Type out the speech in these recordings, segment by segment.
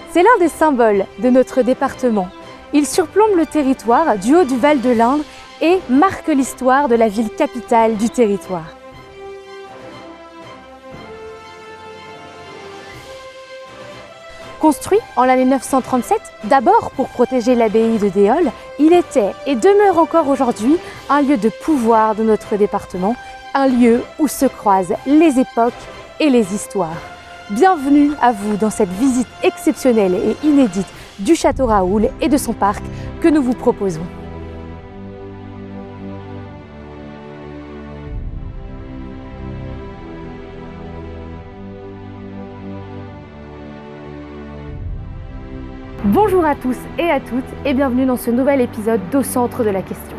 C'est l'un des symboles de notre département. Il surplombe le territoire du haut du Val de l'Indre et marque l'histoire de la ville capitale du territoire. Construit en l'année 937, d'abord pour protéger l'abbaye de Déol, il était et demeure encore aujourd'hui un lieu de pouvoir de notre département, un lieu où se croisent les époques et les histoires. Bienvenue à vous dans cette visite exceptionnelle et inédite du château Raoul et de son parc que nous vous proposons. Bonjour à tous et à toutes et bienvenue dans ce nouvel épisode d'Au centre de la question.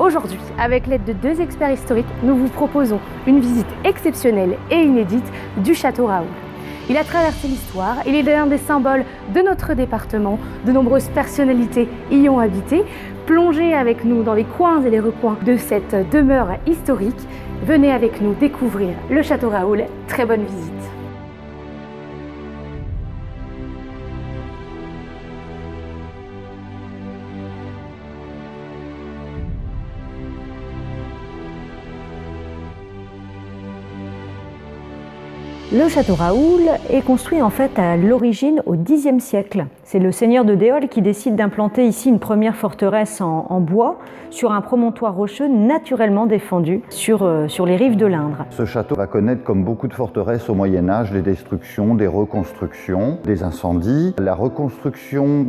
Aujourd'hui, avec l'aide de deux experts historiques, nous vous proposons une visite exceptionnelle et inédite du château Raoul. Il a traversé l'histoire, il est l'un des symboles de notre département, de nombreuses personnalités y ont habité. Plongez avec nous dans les coins et les recoins de cette demeure historique. Venez avec nous découvrir le château Raoul. Très bonne visite. Le château Raoul est construit en fait à l'origine au Xe siècle. C'est le seigneur de Déol qui décide d'implanter ici une première forteresse en bois sur un promontoire rocheux naturellement défendu sur les rives de l'Indre. Ce château va connaître, comme beaucoup de forteresses au Moyen-Âge, des destructions, des reconstructions, des incendies. La reconstruction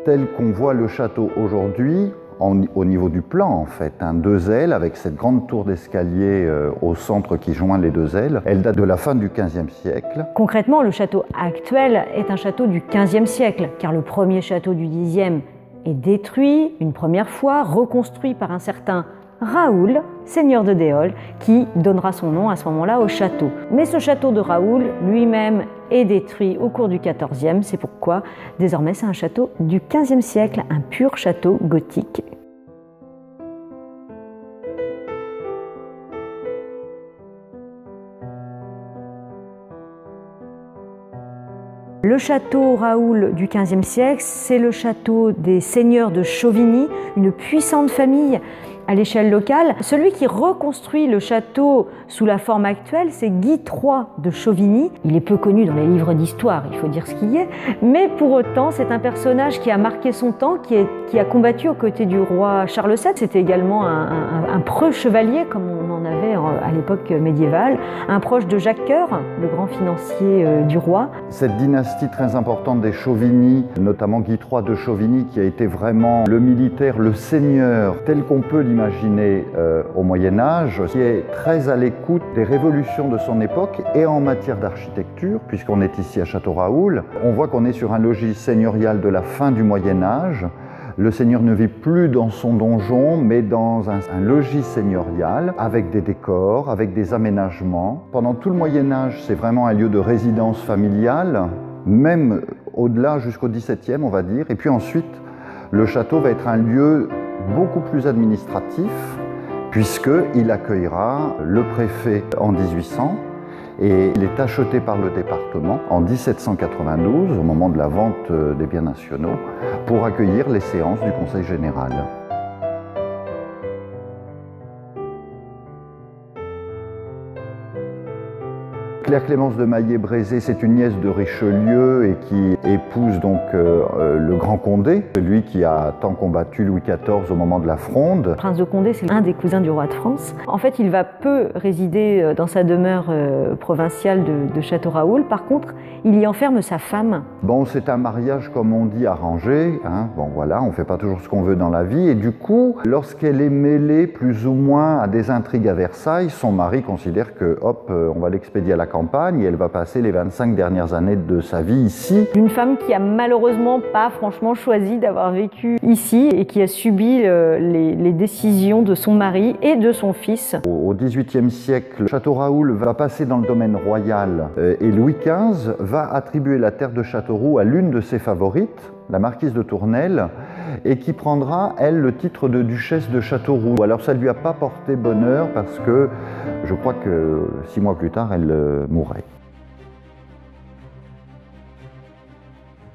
telle qu'on voit le château aujourd'hui, au niveau du plan en fait, deux ailes avec cette grande tour d'escalier au centre qui joint les deux ailes. Elle date de la fin du XVe siècle. Concrètement, le château actuel est un château du XVe siècle, car le premier château du Xe est détruit une première fois, reconstruit par un certain Raoul, seigneur de Déol, qui donnera son nom à ce moment-là au château. Mais ce château de Raoul lui-même est détruit au cours du XIVe, c'est pourquoi désormais c'est un château du XVe siècle, un pur château gothique. Le château Raoul du XVe siècle, c'est le château des seigneurs de Chauvigny, une puissante famille à l'échelle locale. Celui qui reconstruit le château sous la forme actuelle, c'est Guy III de Chauvigny. Il est peu connu dans les livres d'histoire, il faut dire ce qu'il y est, mais pour autant, c'est un personnage qui a marqué son temps, qui a combattu aux côtés du roi Charles VII. C'était également un preux chevalier, comme on en avait à l'époque médiévale, un proche de Jacques Coeur, le grand financier du roi. Cette dynastie très importante des Chauvigny, notamment Guy III de Chauvigny, qui a été vraiment le militaire, le seigneur, tel qu'on peut l'imaginer au Moyen-Âge, qui est très à l'écoute des révolutions de son époque et en matière d'architecture, puisqu'on est ici à Château Raoul. On voit qu'on est sur un logis seigneurial de la fin du Moyen-Âge. Le seigneur ne vit plus dans son donjon, mais dans un logis seigneurial, avec des décors, avec des aménagements. Pendant tout le Moyen-Âge, c'est vraiment un lieu de résidence familiale, même au-delà jusqu'au XVIIe, on va dire. Et puis ensuite, le château va être un lieu beaucoup plus administratif, puisqu'il accueillera le préfet en 1800 et il est acheté par le département en 1792, au moment de la vente des biens nationaux, pour accueillir les séances du Conseil général. Claire Clémence de Maillé-Brézé, c'est une nièce de Richelieu et qui épouse donc le Grand Condé, celui qui a tant combattu Louis XIV au moment de la Fronde. Le prince de Condé, c'est un des cousins du roi de France. En fait, il va peu résider dans sa demeure provinciale de Château Raoul. Par contre, il y enferme sa femme. Bon, c'est un mariage, comme on dit, arrangé. Hein. Bon, voilà, on ne fait pas toujours ce qu'on veut dans la vie. Et du coup, lorsqu'elle est mêlée plus ou moins à des intrigues à Versailles, son mari considère que, hop, on va l'expédier à la campagne et elle va passer les 25 dernières années de sa vie ici. Une femme qui a malheureusement pas franchement choisi d'avoir vécu ici et qui a subi les décisions de son mari et de son fils. Au XVIIIe siècle, Château Raoul va passer dans le domaine royal et Louis XV va attribuer la terre de Châteauroux à l'une de ses favorites, la marquise de Tournelle, et qui prendra, elle, le titre de duchesse de Châteauroux. Alors ça ne lui a pas porté bonheur parce que je crois que 6 mois plus tard, elle mourrait.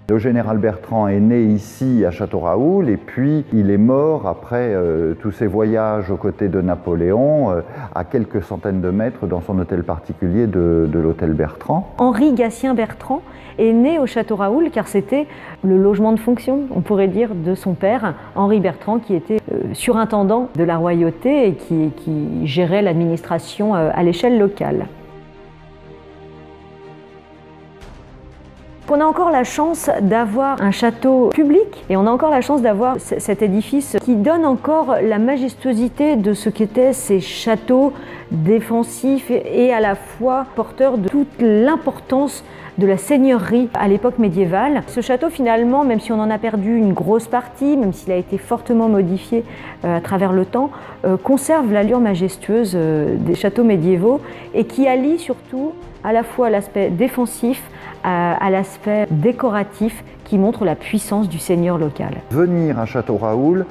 Le général Bertrand est né ici à Château-Raoul et puis il est mort après tous ses voyages aux côtés de Napoléon à quelques centaines de mètres dans son hôtel particulier de l'hôtel Bertrand. Henri Gatien Bertrand est né au Château-Raoul car c'était le logement de fonction, on pourrait dire, de son père, Henri Bertrand, qui était surintendant de la royauté et qui gérait l'administration à l'échelle locale. On a encore la chance d'avoir un château public et on a encore la chance d'avoir cet édifice qui donne encore la majestuosité de ce qu'étaient ces châteaux défensifs et à la fois porteurs de toute l'importance de la seigneurie à l'époque médiévale. Ce château finalement, même si on en a perdu une grosse partie, même s'il a été fortement modifié à travers le temps, conserve l'allure majestueuse des châteaux médiévaux et qui allie surtout à la fois l'aspect défensif à l'aspect décoratif qui montre la puissance du seigneur local. Venir à Château-Raoul,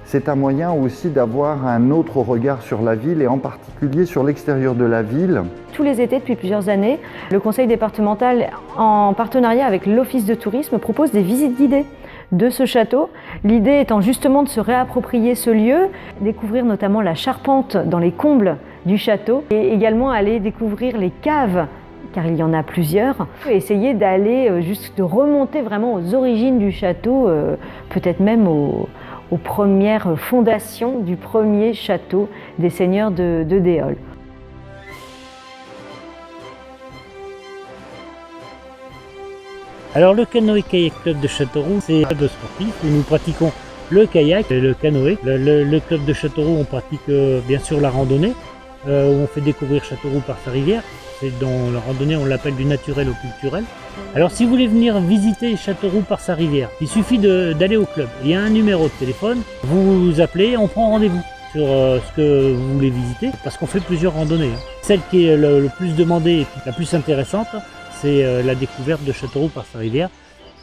c'est un moyen aussi d'avoir un autre regard sur la ville et en particulier sur l'extérieur de la ville. Tous les étés, depuis plusieurs années, le conseil départemental, en partenariat avec l'office de tourisme, propose des visites guidées de ce château. L'idée étant justement de se réapproprier ce lieu, découvrir notamment la charpente dans les combles du château et également aller découvrir les caves, car il y en a plusieurs, et essayer d'aller de remonter vraiment aux origines du château, peut-être même aux premières fondations du premier château des seigneurs de Déol. Alors le canoë-kayak club de Châteauroux, c'est un club sportif où nous pratiquons le kayak et le canoë. Le club de Châteauroux, on pratique bien sûr la randonnée, où on fait découvrir Châteauroux par sa rivière. C'est dans la randonnée, on l'appelle du naturel au culturel. Alors si vous voulez venir visiter Châteauroux par sa rivière, il suffit d'aller au club. Il y a un numéro de téléphone, vous appelez, on prend rendez-vous sur ce que vous voulez visiter, parce qu'on fait plusieurs randonnées. Celle qui est le plus demandée et la plus intéressante, c'est la découverte de Châteauroux par sa rivière,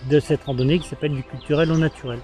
de cette randonnée qui s'appelle du culturel au naturel.